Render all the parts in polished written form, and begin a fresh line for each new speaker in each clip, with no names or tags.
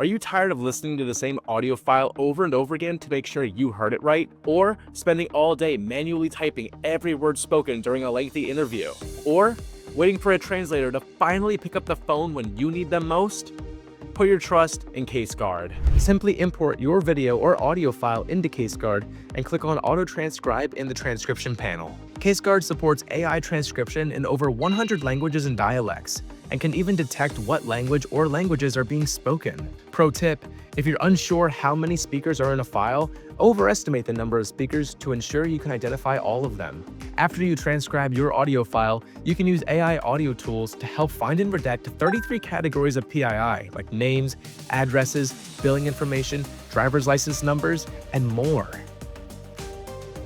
Are you tired of listening to the same audio file over and over again to make sure you heard it right? Or spending all day manually typing every word spoken during a lengthy interview? Or waiting for a translator to finally pick up the phone when you need them most? Put your trust in CaseGuard. Simply import your video or audio file into CaseGuard and click on Auto Transcribe in the transcription panel. CaseGuard supports AI transcription in over 100 languages and dialects, and can even detect what language or languages are being spoken. Pro tip: if you're unsure how many speakers are in a file, overestimate the number of speakers to ensure you can identify all of them. After you transcribe your audio file, you can use AI audio tools to help find and redact 33 categories of PII, like names, addresses, billing information, driver's license numbers, and more.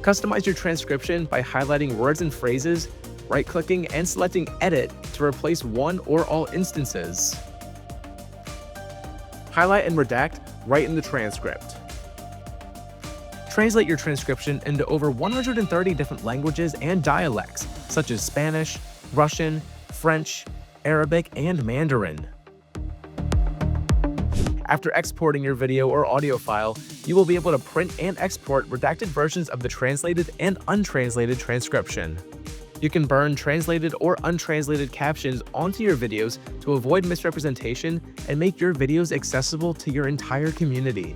Customize your transcription by highlighting words and phrases, right-clicking, and selecting Edit to replace one or all instances. Highlight and redact right in the transcript. Translate your transcription into over 130 different languages and dialects, such as Spanish, Russian, French, Arabic, and Mandarin. After exporting your video or audio file, you will be able to print and export redacted versions of the translated and untranslated transcription. You can burn translated or untranslated captions onto your videos to avoid misrepresentation and make your videos accessible to your entire community.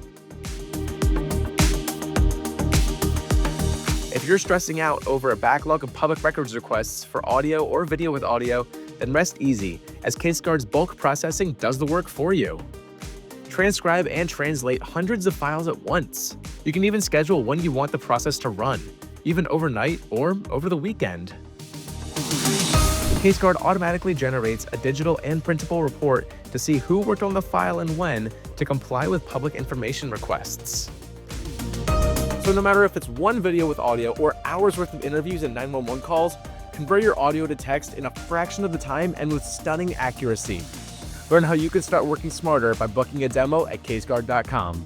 If you're stressing out over a backlog of public records requests for audio or video with audio, then rest easy, as CaseGuard's bulk processing does the work for you. Transcribe and translate hundreds of files at once. You can even schedule when you want the process to run, even overnight or over the weekend. CaseGuard automatically generates a digital and printable report to see who worked on the file and when to comply with public information requests. So no matter if it's one video with audio or hours worth of interviews and 911 calls, convert your audio to text in a fraction of the time and with stunning accuracy. Learn how you can start working smarter by booking a demo at CaseGuard.com.